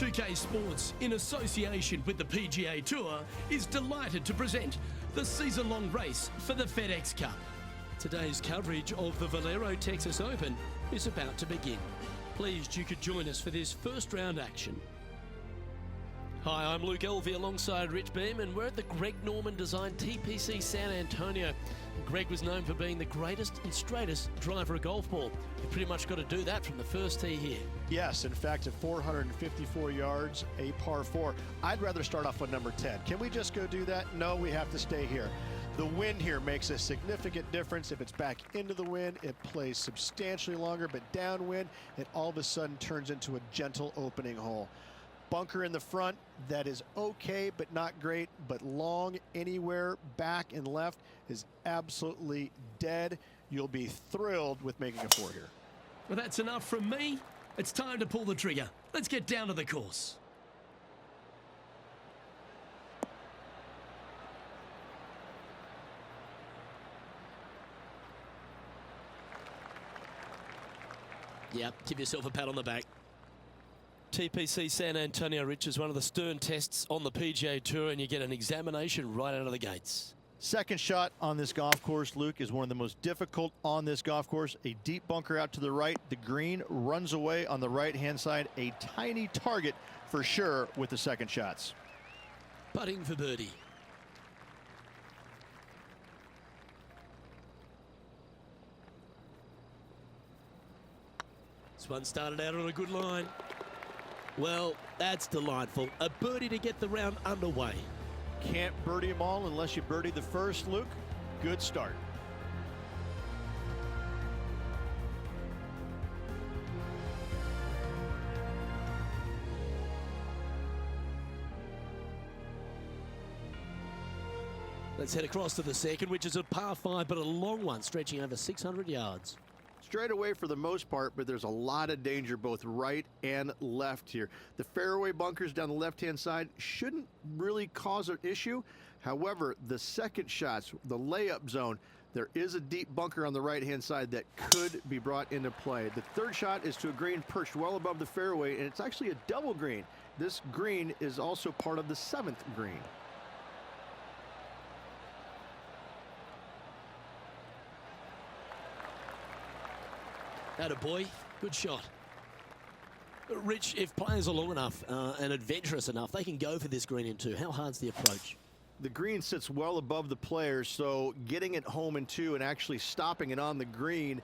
2K Sports, in association with the PGA Tour, is delighted to present the season-long race for the FedEx Cup. Today's coverage of the Valero Texas Open is about to begin. Pleased you could join us for this first round action. Hi, I'm Luke Elvey alongside Rich Beam, and we're at the Greg Norman designed TPC San Antonio. Greg was known for being the greatest and straightest driver of golf ball. You pretty much got to do that from the first tee here. Yes, in fact, at 454 yards, a par 4. I'd rather start off with number 10. Can we just go do that? No, we have to stay here. The wind here makes a significant difference. If it's back into the wind, it plays substantially longer, but downwind, it all of a sudden turns into a gentle opening hole. Bunker in the front, that is okay, but not great, but long anywhere back and left is absolutely dead. You'll be thrilled with making a 4 here. Well, that's enough from me. It's time to pull the trigger. Let's get down to the course. Yep, give yourself a pat on the back. TPC San Antonio, Rich, is one of the stern tests on the PGA Tour, and you get an examination right out of the gates. Second shot on this golf course, Luke, is one of the most difficult on this golf course. A deep bunker out to the right. The green runs away on the right-hand side. A tiny target for sure with the second shots. Putting for birdie. This one started out on a good line. Well, that's delightful. A birdie to get the round underway. Can't birdie them all unless you birdie the first, Luke. Good start. Let's head across to the second, which is a par 5, but a long one, stretching over 600 yards. Straight away for the most part, but there's a lot of danger both right and left here. The fairway bunkers down the left-hand side shouldn't really cause an issue. However, the second shots, the layup zone, there is a deep bunker on the right-hand side that could be brought into play. The third shot is to a green perched well above the fairway, and it's actually a double green. This green is also part of the 7th green. Attaboy, good shot. Rich, if players are long enough and adventurous enough, they can go for this green in 2. How hard's the approach? The green sits well above the players, so getting it home in 2 and actually stopping it on the green,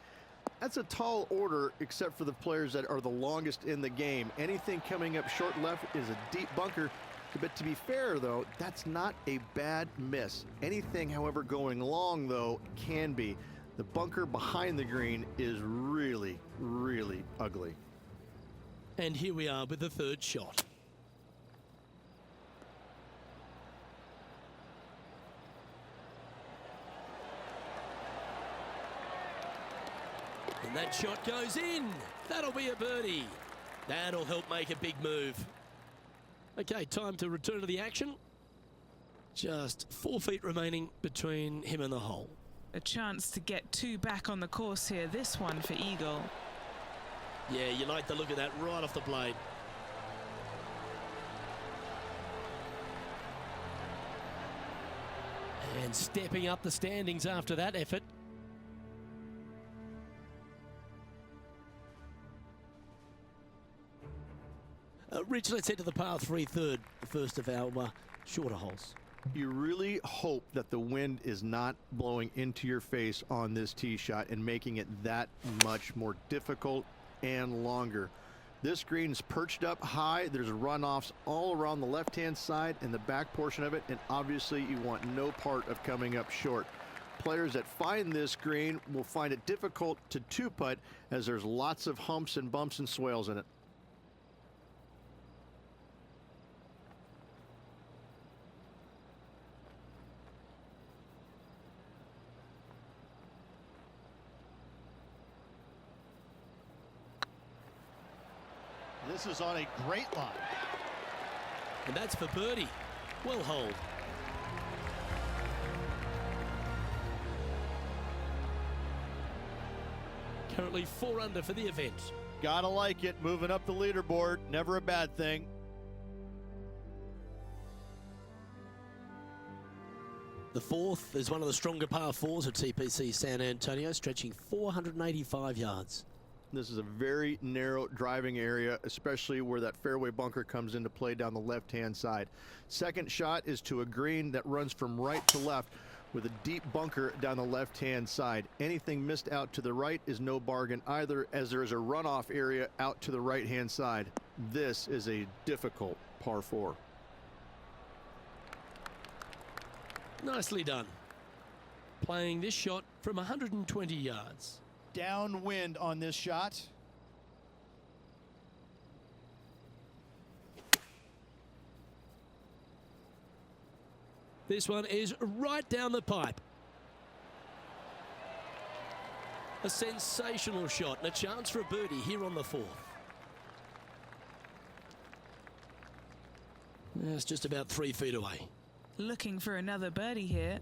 that's a tall order except for the players that are the longest in the game. Anything coming up short left is a deep bunker. But to be fair, though, that's not a bad miss. Anything, however, going long, though, can be. The bunker behind the green is really, really ugly. And here we are with the third shot. And that shot goes in. That'll be a birdie. That'll help make a big move. Okay, time to return to the action. Just 4 feet remaining between him and the hole. A chance to get 2 back on the course here. This one for Eagle. Yeah, you like the look of that right off the blade. And stepping up the standings after that effort. Rich, let's head to the par 3 third, the first of our shorter holes. You really hope that the wind is not blowing into your face on this tee shot and making it that much more difficult and longer. This green's perched up high. There's runoffs all around the left-hand side and the back portion of it, and obviously you want no part of coming up short. Players that find this green will find it difficult to 2-putt as there's lots of humps and bumps and swales in it. This is on a great line. And that's for birdie. Well holed. Currently 4 under for the event. Gotta like it. Moving up the leaderboard. Never a bad thing. The fourth is one of the stronger par fours at TPC San Antonio, stretching 485 yards. This is a very narrow driving area, especially where that fairway bunker comes into play down the left-hand side. Second shot is to a green that runs from right to left with a deep bunker down the left-hand side. Anything missed out to the right is no bargain either, as there is a runoff area out to the right-hand side. This is a difficult par 4. Nicely done. Playing this shot from 120 yards. Downwind on this shot. This one is right down the pipe. A sensational shot and a chance for a birdie here on the fourth. It's just about 3 feet away. Looking for another birdie here.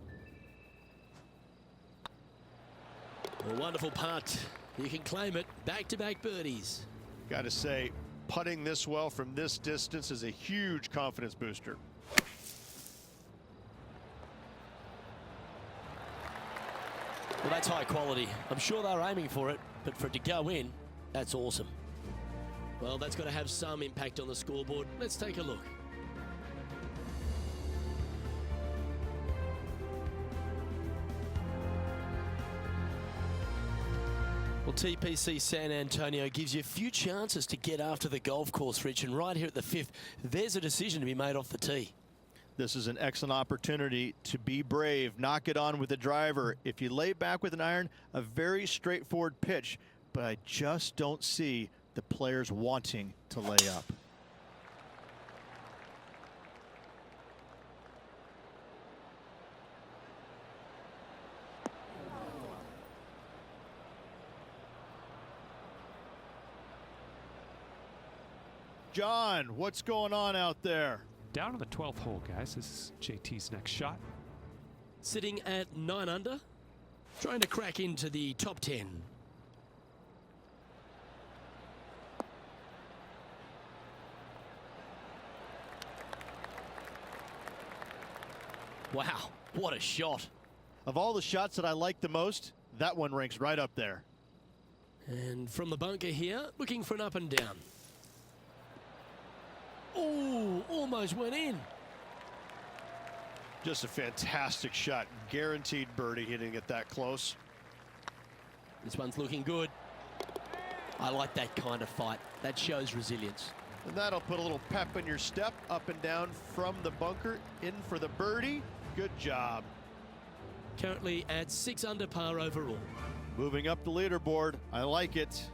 A wonderful putt. You can claim it. Back-to-back birdies. Got to say, putting this well from this distance is a huge confidence booster. Well, that's high quality. I'm sure they're aiming for it, but for it to go in, that's awesome. Well, that's got to have some impact on the scoreboard. Let's take a look. Well, TPC San Antonio gives you a few chances to get after the golf course, Rich, and right here at the fifth, there's a decision to be made off the tee. This is an excellent opportunity to be brave, knock it on with the driver. If you lay back with an iron, a very straightforward pitch, but I just don't see the players wanting to lay up. John, what's going on out there? Down to the 12th hole, guys. This is JT's next shot. Sitting at 9 under, trying to crack into the top 10. Wow, what a shot. Of all the shots that I like the most, that one ranks right up there. And from the bunker here, looking for an up and down. Oh, almost went in. Just a fantastic shot. Guaranteed birdie hitting it that close. This one's looking good. I like that kind of fight. That shows resilience. And that'll put a little pep in your step, up and down from the bunker, in for the birdie. Good job. Currently at 6 under par overall. Moving up the leaderboard. I like it.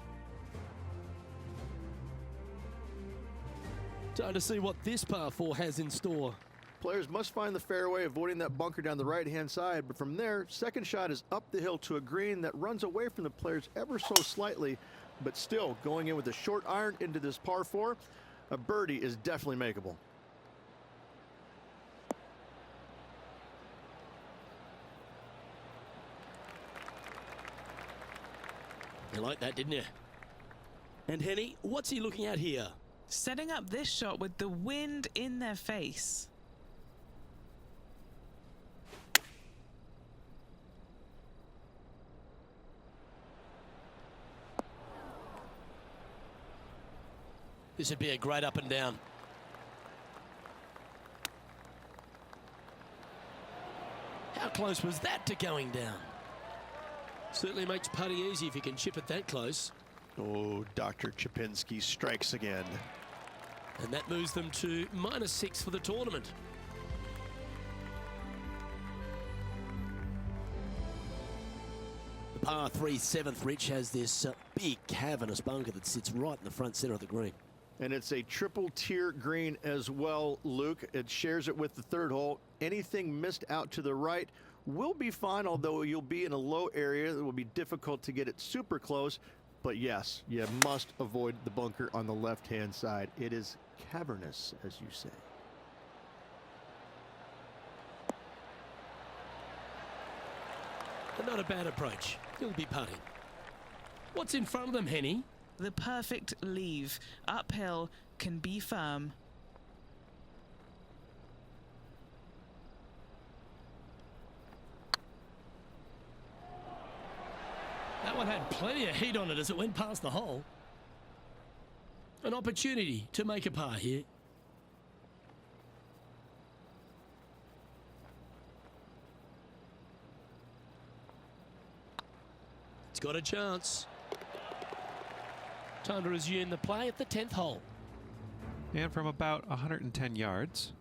Time to see what this par 4 has in store. Players must find the fairway, avoiding that bunker down the right-hand side. But from there, second shot is up the hill to a green that runs away from the players ever so slightly. But still, going in with a short iron into this par 4, a birdie is definitely makeable. You like that, didn't you? And Henny, what's he looking at here? Setting up this shot with the wind in their face. This would be a great up and down. How close was that to going down? Certainly makes putting easy if you can chip it that close. Oh, Dr. Chapinski strikes again. And that moves them to -6 for the tournament. The par 3 7th, Rich, has this big cavernous bunker that sits right in the front center of the green. And it's a triple tier green as well, Luke. It shares it with the third hole. Anything missed out to the right will be fine, although you'll be in a low area. It will be difficult to get it super close. But yes, you must avoid the bunker on the left-hand side. It is cavernous, as you say. And not a bad approach. He'll be putting. What's in front of them, Henny? The perfect leave. Uphill, can be firm. That one had plenty of heat on it as it went past the hole. An opportunity to make a par here. It's got a chance. Time to resume the play at the 10th hole. And from about 110 yards.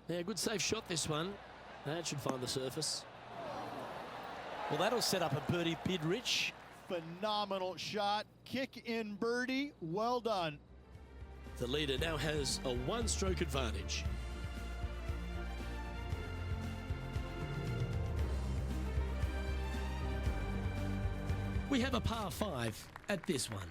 Yeah, good safe shot this one. That should find the surface. Well, that'll set up a birdie bid, Rich. Phenomenal shot. Kick in birdie. Well done. The leader now has a one-stroke advantage. We have a par 5 at this one.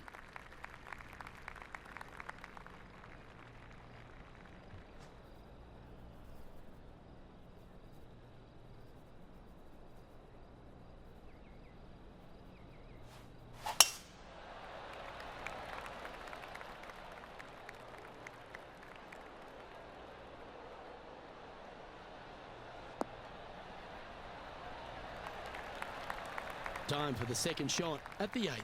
Time for the second shot at the 8th.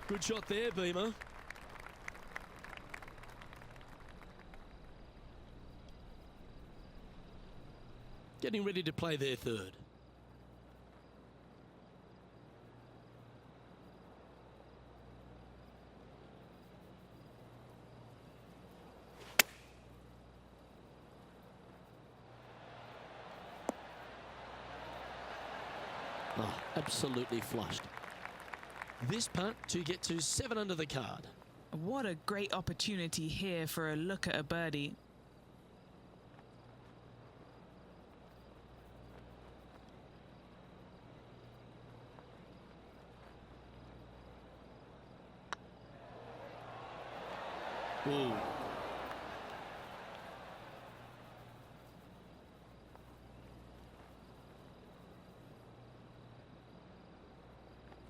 Good shot there, Beamer. Getting ready to play their third. Oh, absolutely flushed. This putt to get to 7 under the card. What a great opportunity here for a look at a birdie. Ooh.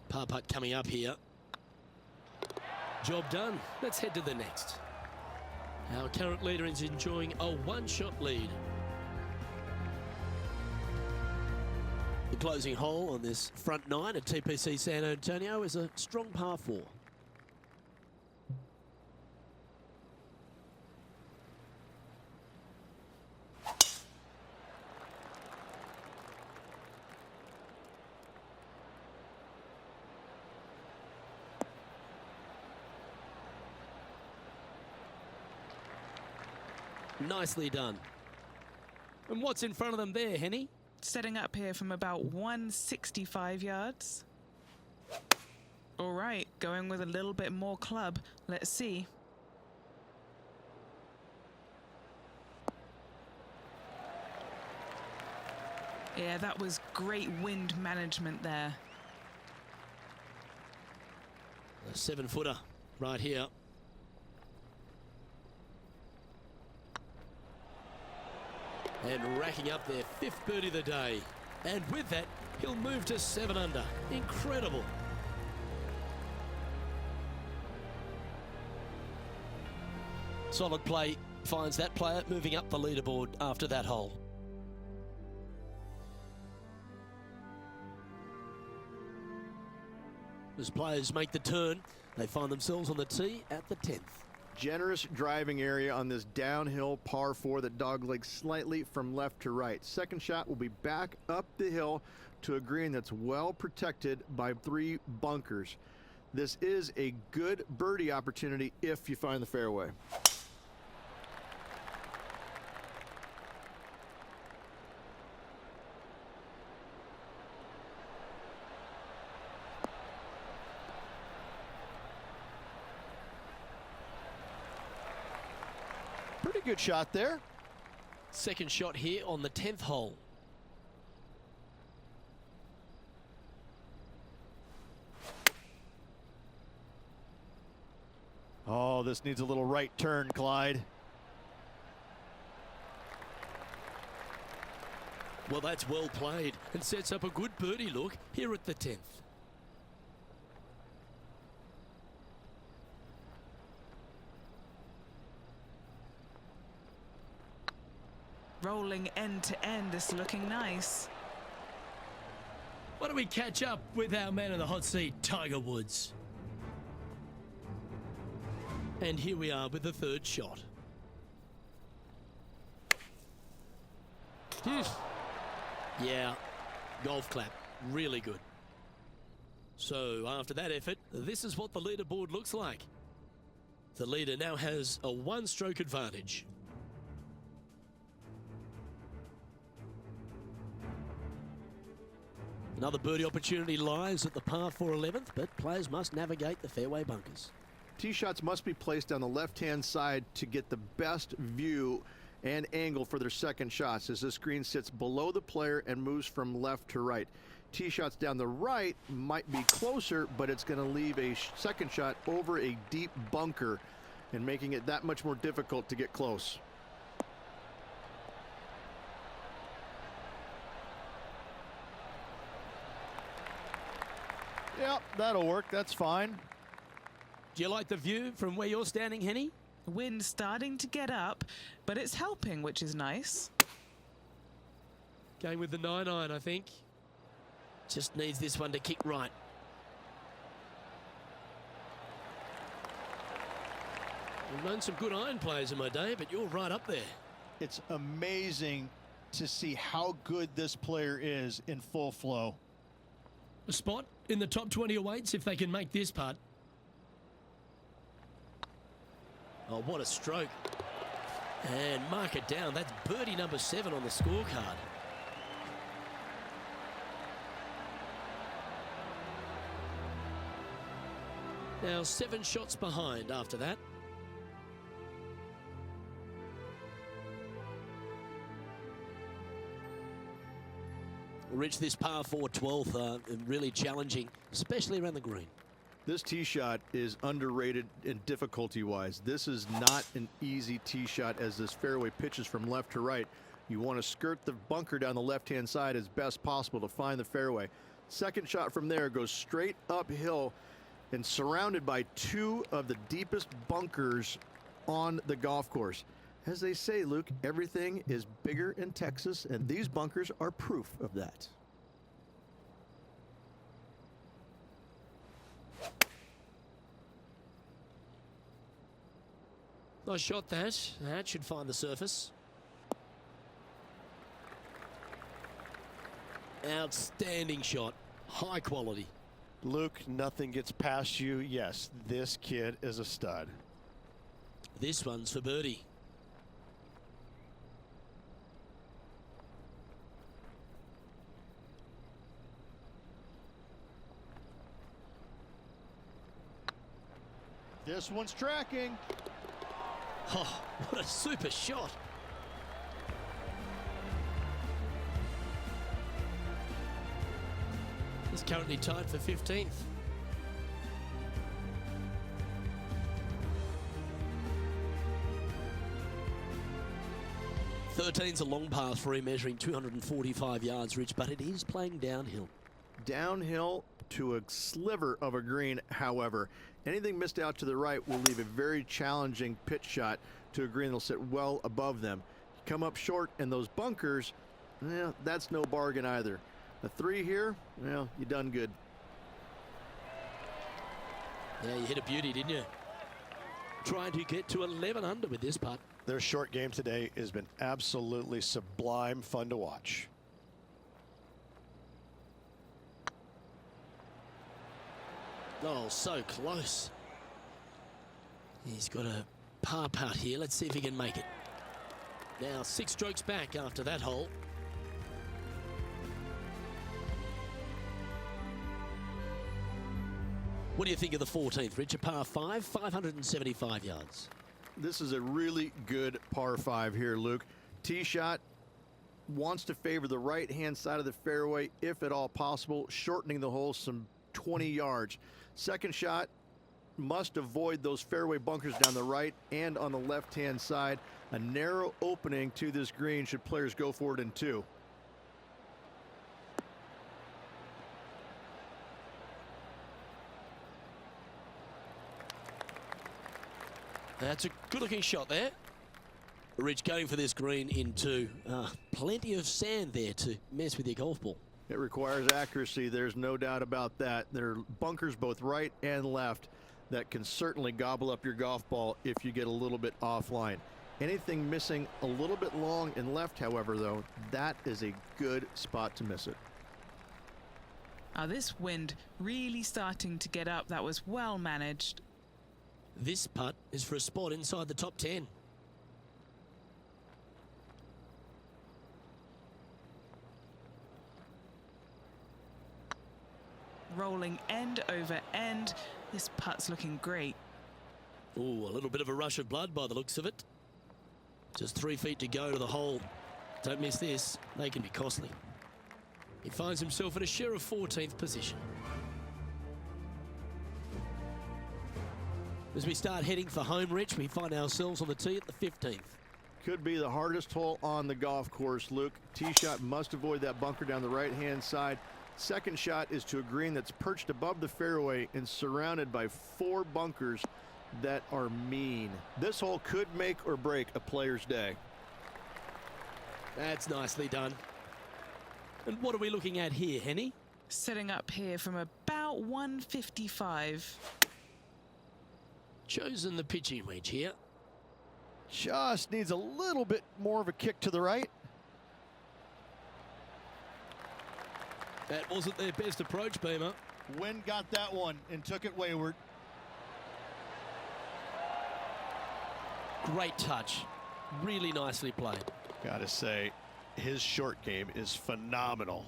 Par putt coming up here. Job done. Let's head to the next. Our current leader is enjoying a one-shot lead. The closing hole on this front 9 at TPC San Antonio is a strong par 4. Nicely done. And what's in front of them there, Henny? Setting up here from about 165 yards. All right, going with a little bit more club. Let's see. Yeah, that was great wind management there. A 7-footer right here. And racking up their 5th birdie of the day. And with that, he'll move to 7 under. Incredible. Solid play finds that player moving up the leaderboard after that hole. As players make the turn, they find themselves on the tee at the 10th. Generous driving area on this downhill par 4 that doglegs slightly from left to right. Second shot will be back up the hill to a green that's well protected by 3 bunkers. This is a good birdie opportunity if you find the fairway. Pretty good shot there. Second shot here on the 10th hole. Oh, this needs a little right turn, Clyde. Well, that's well played and sets up a good birdie look here at the 10th. Rolling end to end, this looking nice. Why don't we catch up with our man in the hot seat, Tiger Woods? And here we are with the third shot. Yeah, golf clap, really good. So after that effort, this is what the leaderboard looks like. The leader now has a one-stroke advantage. Another birdie opportunity lies at the par 4 11th, but players must navigate the fairway bunkers. Tee shots must be placed on the left-hand side to get the best view and angle for their second shots, as this green sits below the player and moves from left to right. Tee shots down the right might be closer, but it's going to leave a second shot over a deep bunker and making it that much more difficult to get close. Yep, that'll work. That's fine. Do you like the view from where you're standing, Henny? Wind starting to get up, but it's helping, which is nice. Going with the 9-iron, I think. Just needs this one to kick right. I've known some good iron players in my day, but you're right up there. It's amazing to see how good this player is in full flow. A spot in the top 20 awaits if they can make this putt. Oh, what a stroke. And mark it down. That's birdie number 7 on the scorecard. Now 7 shots behind after that. We'll reach this par 4 12th, really challenging, especially around the green. This tee shot is underrated in difficulty-wise. This is not an easy tee shot, as this fairway pitches from left to right. You want to skirt the bunker down the left-hand side as best possible to find the fairway. Second shot from there goes straight uphill and surrounded by 2 of the deepest bunkers on the golf course. As they say, Luke, everything is bigger in Texas, and these bunkers are proof of that. Nice shot that. That should find the surface. Outstanding shot. High quality. Luke, nothing gets past you. Yes, this kid is a stud. This one's for birdie. This one's tracking. Oh, what a super shot. He's currently tied for 15th. Thirteen's a long pass for him, measuring 245 yards, Rich, but it is playing downhill. Downhill to a sliver of a green, however. Anything missed out to the right will leave a very challenging pitch shot to a green that'll sit well above them. You come up short in those bunkers, well, that's no bargain either. A 3 here, well, you done good. Yeah, you hit a beauty, didn't you? Trying to get to 11 under with this putt. Their short game today has been absolutely sublime fun to watch. Oh, so close. He's got a par putt here. Let's see if he can make it. Now 6 strokes back after that hole. What do you think of the 14th, Rich? A par 5, 575 yards. This is a really good par 5 here, Luke. Tee shot wants to favor the right-hand side of the fairway, if at all possible, shortening the hole some 20 yards. Second shot must avoid those fairway bunkers down the right and on the left-hand side. A narrow opening to this green should players go for it in 2. That's a good-looking shot there. Rich going for this green in 2. Plenty of sand there to mess with your golf ball. It requires accuracy. There's no doubt about that. There are bunkers both right and left that can certainly gobble up your golf ball if you get a little bit offline. Anything missing a little bit long and left, however, though, that is a good spot to miss it. This wind really starting to get up. That was well managed. This putt is for a spot inside the top 10. Rolling end over end. This putt's looking great. Ooh, a little bit of a rush of blood by the looks of it. Just 3 feet to go to the hole. Don't miss this. They can be costly. He finds himself in a share of 14th position. As we start heading for home, Rich, we find ourselves on the tee at the 15th. Could be the hardest hole on the golf course, Luke. Tee shot must avoid that bunker down the right-hand side. Second shot is to a green that's perched above the fairway and surrounded by 4 bunkers that are mean. This hole could make or break a player's day. That's nicely done. And what are we looking at here, Henny? Setting up here from about 155. Chosen the pitching wedge here. Just needs a little bit more of a kick to the right. That wasn't their best approach, Beamer. Wind got that one and took it wayward. Great touch. Really nicely played. Gotta say, his short game is phenomenal.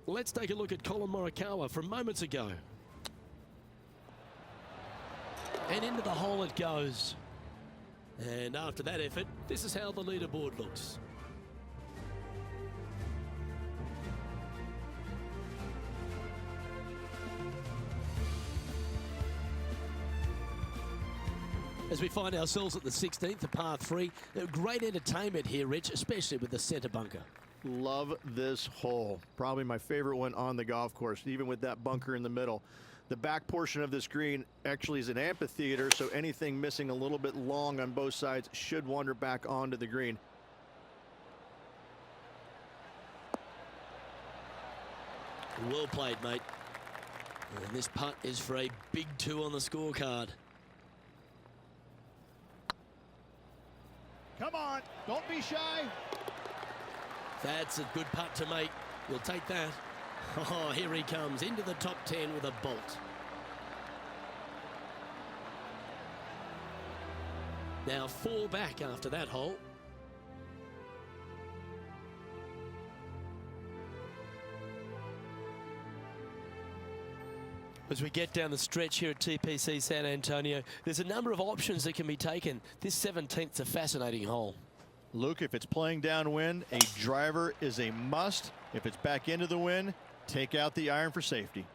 Let's take a look at Colin Morikawa from moments ago. And into the hole it goes. And after that effort, this is how the leaderboard looks. As we find ourselves at the 16th, a par 3. Great entertainment here, Rich, especially with the centre bunker. Love this hole. Probably my favorite one on the golf course, even with that bunker in the middle. The back portion of this green actually is an amphitheater, so anything missing a little bit long on both sides should wander back onto the green. Well played, mate. And this putt is for a big 2 on the scorecard. Come on, don't be shy. That's a good putt to make. You'll take that. Oh, here he comes into the top 10 with a bolt. Now 4 back after that hole. As we get down the stretch here at TPC San Antonio, there's a number of options that can be taken. This 17th's a fascinating hole. Luke, if it's playing downwind, a driver is a must. If it's back into the wind, take out the iron for safety.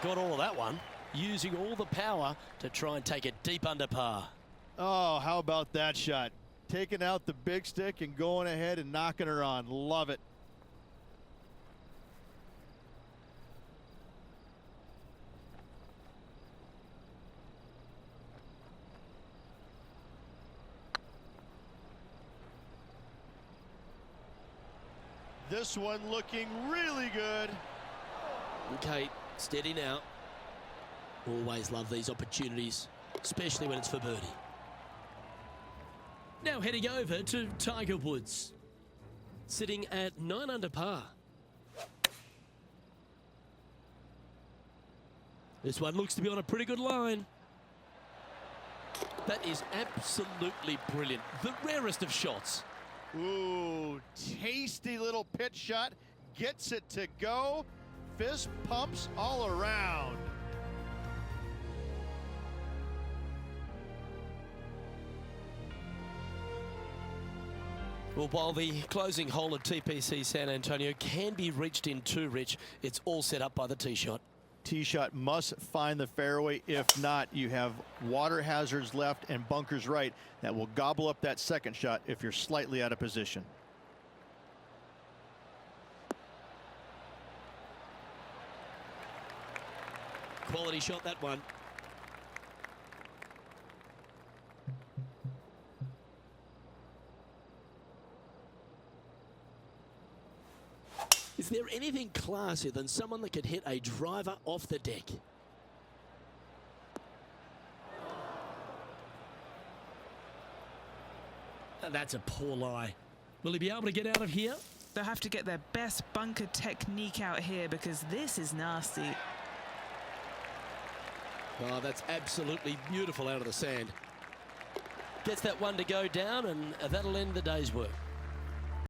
Got all of that one, using all the power to try and take it deep under par. Oh, how about that shot? Taking out the big stick and going ahead and knocking her on. Love it. This one looking really good. Okay, steady now. Always love these opportunities, especially when it's for birdie. Now heading over to Tiger Woods, sitting at 9 under par. This one looks to be on a pretty good line. That is absolutely brilliant. The rarest of shots. Ooh, tasty little pitch shot. Gets it to go. Fist pumps all around. Well, while the closing hole at TPC San Antonio can be reached in 2, Rich, it's all set up by the tee shot. tee shot must find the fairway. If not, you have water hazards left and bunkers right that will gobble up that second shot if you're slightly out of position. Quality shot, that one. Is there anything classier than someone that could hit a driver off the deck? That's a poor lie. Will he be able to get out of here? They'll have to get their best bunker technique out here because this is nasty. Oh, that's absolutely beautiful out of the sand. Gets that one to go down, and that'll end the day's work.